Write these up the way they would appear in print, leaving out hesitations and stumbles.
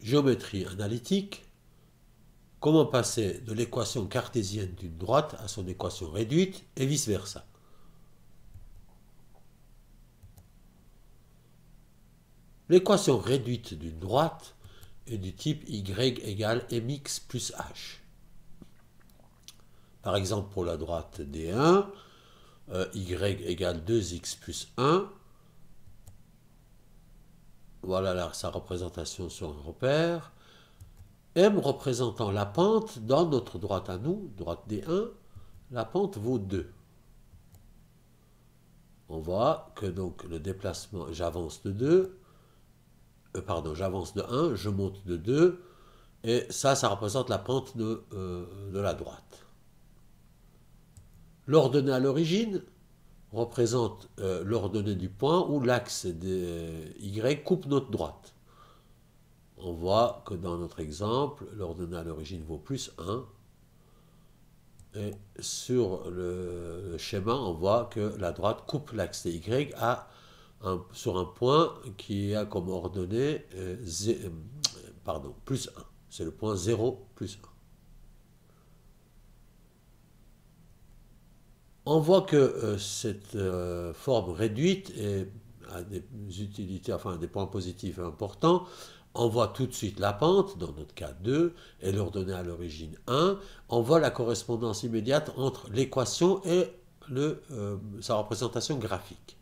géométrie analytique, comment passer de l'équation cartésienne d'une droite à son équation réduite et vice-versa. L'équation réduite d'une droite est du type y égale mx plus h. Par exemple, pour la droite D1, y égale 2x plus 1. Voilà sa représentation sur un repère. M représentant la pente dans notre droite à nous, droite D1, la pente vaut 2. On voit que donc le déplacement, j'avance de 2, j'avance de 1, je monte de 2, et ça représente la pente de la droite. L'ordonnée à l'origine représente l'ordonnée du point où l'axe Y coupe notre droite. On voit que dans notre exemple, l'ordonnée à l'origine vaut plus 1. Et sur le schéma, on voit que la droite coupe l'axe Y sur un point qui a comme ordonnée plus 1. C'est le point 0 plus 1. On voit que cette forme réduite a des utilités, enfin des points positifs importants. On voit tout de suite la pente, dans notre cas 2, et l'ordonnée à l'origine 1. On voit la correspondance immédiate entre l'équation et sa représentation graphique.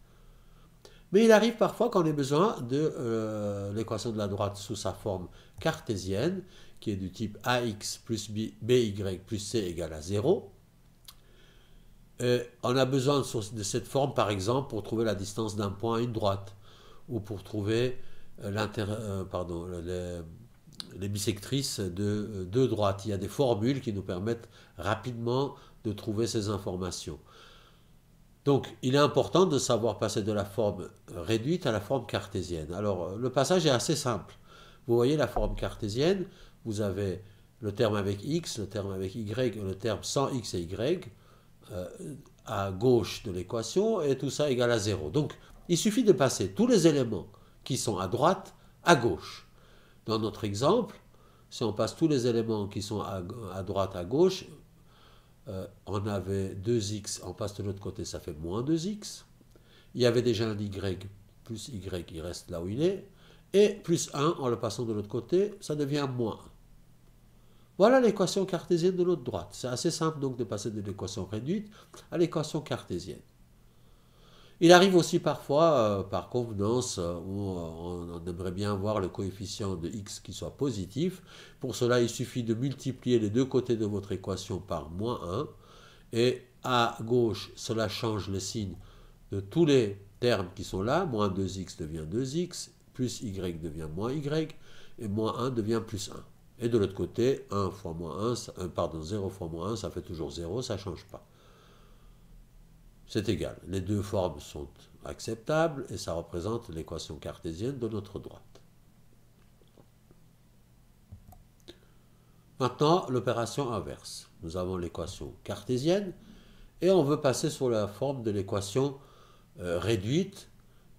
Mais il arrive parfois qu'on ait besoin de l'équation de la droite sous sa forme cartésienne, qui est du type ax plus by plus c égale à 0. On a besoin de cette forme, par exemple, pour trouver la distance d'un point à une droite, ou pour trouver les bisectrices de deux droites. Il y a des formules qui nous permettent rapidement de trouver ces informations. Donc, il est important de savoir passer de la forme réduite à la forme cartésienne. Alors, le passage est assez simple. Vous voyez la forme cartésienne, vous avez le terme avec x, le terme avec y, et le terme sans x et y, à gauche de l'équation, et tout ça égale à 0. Donc, il suffit de passer tous les éléments qui sont à droite à gauche. Dans notre exemple, si on passe tous les éléments qui sont à droite à gauche, on avait 2x, on passe de l'autre côté, ça fait moins 2x. Il y avait déjà un y, plus y, il reste là où il est. Et plus 1, en le passant de l'autre côté, ça devient moins 1. Voilà l'équation cartésienne de l'autre droite. C'est assez simple donc de passer de l'équation réduite à l'équation cartésienne. Il arrive aussi parfois, par convenance, où on aimerait bien voir le coefficient de x qui soit positif. Pour cela, il suffit de multiplier les deux côtés de votre équation par moins 1. Et à gauche, cela change le signe de tous les termes qui sont là. Moins 2x devient 2x, plus y devient moins y, et moins 1 devient plus 1. Et de l'autre côté, 1 fois moins 1, 0 fois moins 1, ça fait toujours 0, ça ne change pas. C'est égal. Les deux formes sont acceptables et ça représente l'équation cartésienne de notre droite. Maintenant, l'opération inverse. Nous avons l'équation cartésienne et on veut passer sur la forme de l'équation réduite,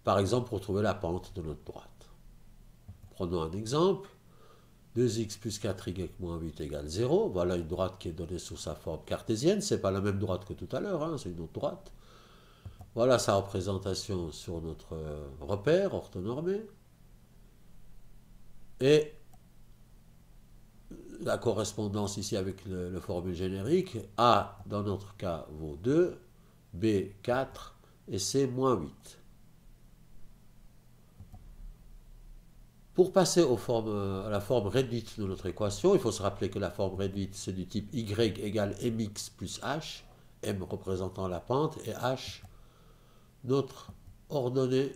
par exemple pour trouver la pente de notre droite. Prenons un exemple. 2x plus 4y moins 8 égale 0. Voilà une droite qui est donnée sous sa forme cartésienne. Ce n'est pas la même droite que tout à l'heure, hein, c'est une autre droite. Voilà sa représentation sur notre repère orthonormé. Et la correspondance ici avec le formule générique, A dans notre cas vaut 2, B 4 et C moins 8. Pour passer à la forme réduite de notre équation, il faut se rappeler que la forme réduite, c'est du type y égale mx plus h, m représentant la pente, et h, notre ordonnée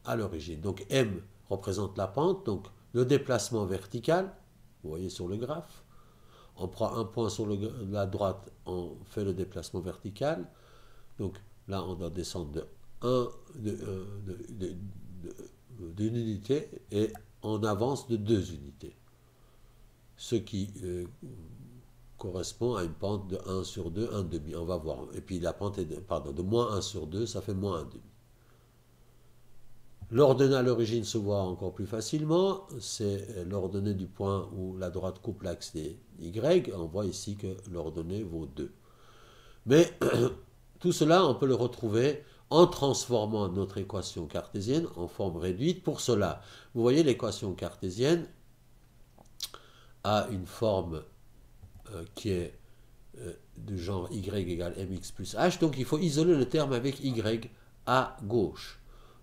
à l'origine. Donc m représente la pente, donc le déplacement vertical, vous voyez sur le graphe, on prend un point sur la droite, on fait le déplacement vertical, donc là on doit descendre d'une unité, et on avance de 2 unités. Ce qui correspond à une pente de 1 sur 2, 1,5. On va voir. Et puis la pente est de moins 1 sur 2, ça fait moins 1,5. L'ordonnée à l'origine se voit encore plus facilement, c'est l'ordonnée du point où la droite coupe l'axe des Y. On voit ici que l'ordonnée vaut 2. Mais tout cela, on peut le retrouver en transformant notre équation cartésienne en forme réduite. Pour cela, vous voyez, l'équation cartésienne a une forme qui est du genre y égale mx plus h, donc il faut isoler le terme avec y à gauche.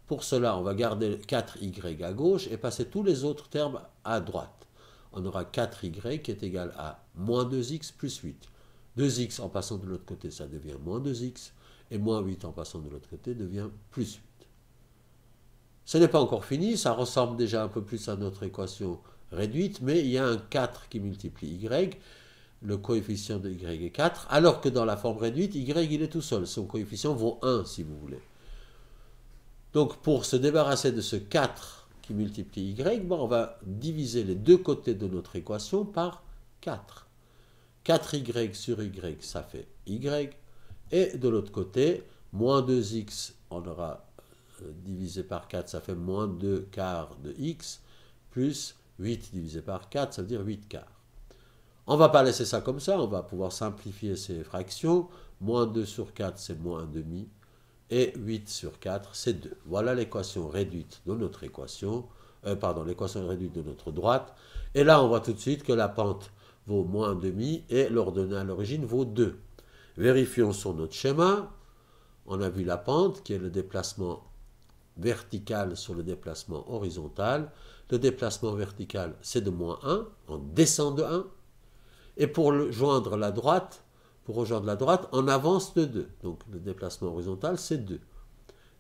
Pour cela, on va garder 4y à gauche et passer tous les autres termes à droite. On aura 4y qui est égal à moins 2x plus 8. 2x en passant de l'autre côté, ça devient moins 2x, et moins 8 en passant de l'autre côté devient plus 8. Ce n'est pas encore fini, ça ressemble déjà un peu plus à notre équation réduite, mais il y a un 4 qui multiplie y, le coefficient de y est 4, alors que dans la forme réduite, y il est tout seul, son coefficient vaut 1 si vous voulez. Donc pour se débarrasser de ce 4 qui multiplie y, on va diviser les deux côtés de notre équation par 4. 4y sur y, ça fait y. Et de l'autre côté, moins 2x, on aura divisé par 4, ça fait moins 2 quarts de x, plus 8 divisé par 4, ça veut dire 8 quarts. On ne va pas laisser ça comme ça, on va pouvoir simplifier ces fractions. Moins 2 sur 4, c'est moins 1 demi. Et 8 sur 4, c'est 2. Voilà l'équation réduite de notre équation, l'équation réduite de notre droite. Et là, on voit tout de suite que la pente vaut moins 1 demi et l'ordonnée à l'origine vaut 2. Vérifions sur notre schéma. On a vu la pente qui est le déplacement vertical sur le déplacement horizontal. Le déplacement vertical, c'est de moins 1, on descend de 1. Et pour rejoindre la droite, on avance de 2. Donc le déplacement horizontal, c'est 2.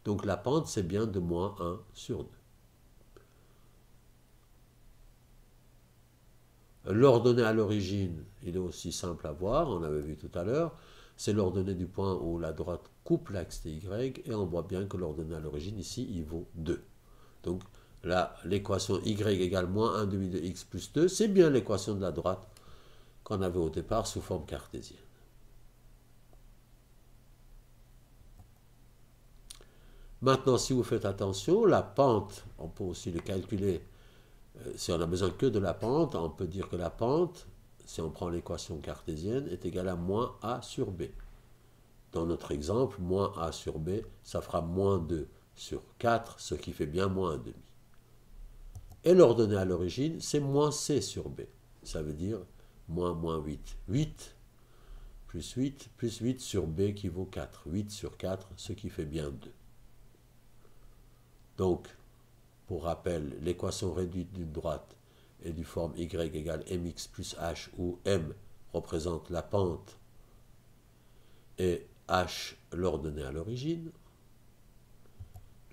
Donc la pente, c'est bien de moins 1 sur 2. L'ordonnée à l'origine, il est aussi simple à voir, on avait vu tout à l'heure. C'est l'ordonnée du point où la droite coupe l'axe des Y, et on voit bien que l'ordonnée à l'origine, ici, il vaut 2. Donc là, l'équation Y égale moins 1 demi de x plus 2, c'est bien l'équation de la droite qu'on avait au départ sous forme cartésienne. Maintenant, si vous faites attention, la pente, on peut aussi le calculer. Si on n'a besoin que de la pente, on peut dire que la pente, si on prend l'équation cartésienne, est égale à moins a sur b. Dans notre exemple, moins a sur b, ça fera moins 2 sur 4, ce qui fait bien moins 1 demi. Et l'ordonnée à l'origine, c'est moins c sur b. Ça veut dire moins 8. 8 plus 8 sur b qui vaut 4. 8 sur 4, ce qui fait bien 2. Donc, pour rappel, l'équation réduite d'une droite est du forme y égale mx plus h, où m représente la pente et h l'ordonnée à l'origine.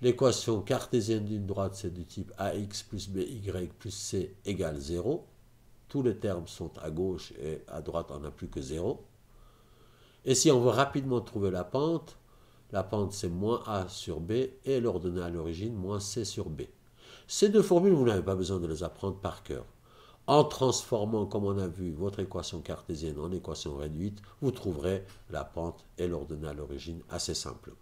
L'équation cartésienne d'une droite, c'est du type ax plus by plus c égale 0. Tous les termes sont à gauche et à droite, on n'a plus que 0. Et si on veut rapidement trouver la pente c'est moins a sur b et l'ordonnée à l'origine, moins c sur b. Ces deux formules, vous n'avez pas besoin de les apprendre par cœur. En transformant, comme on a vu, votre équation cartésienne en équation réduite, vous trouverez la pente et l'ordonnée à l'origine assez simplement.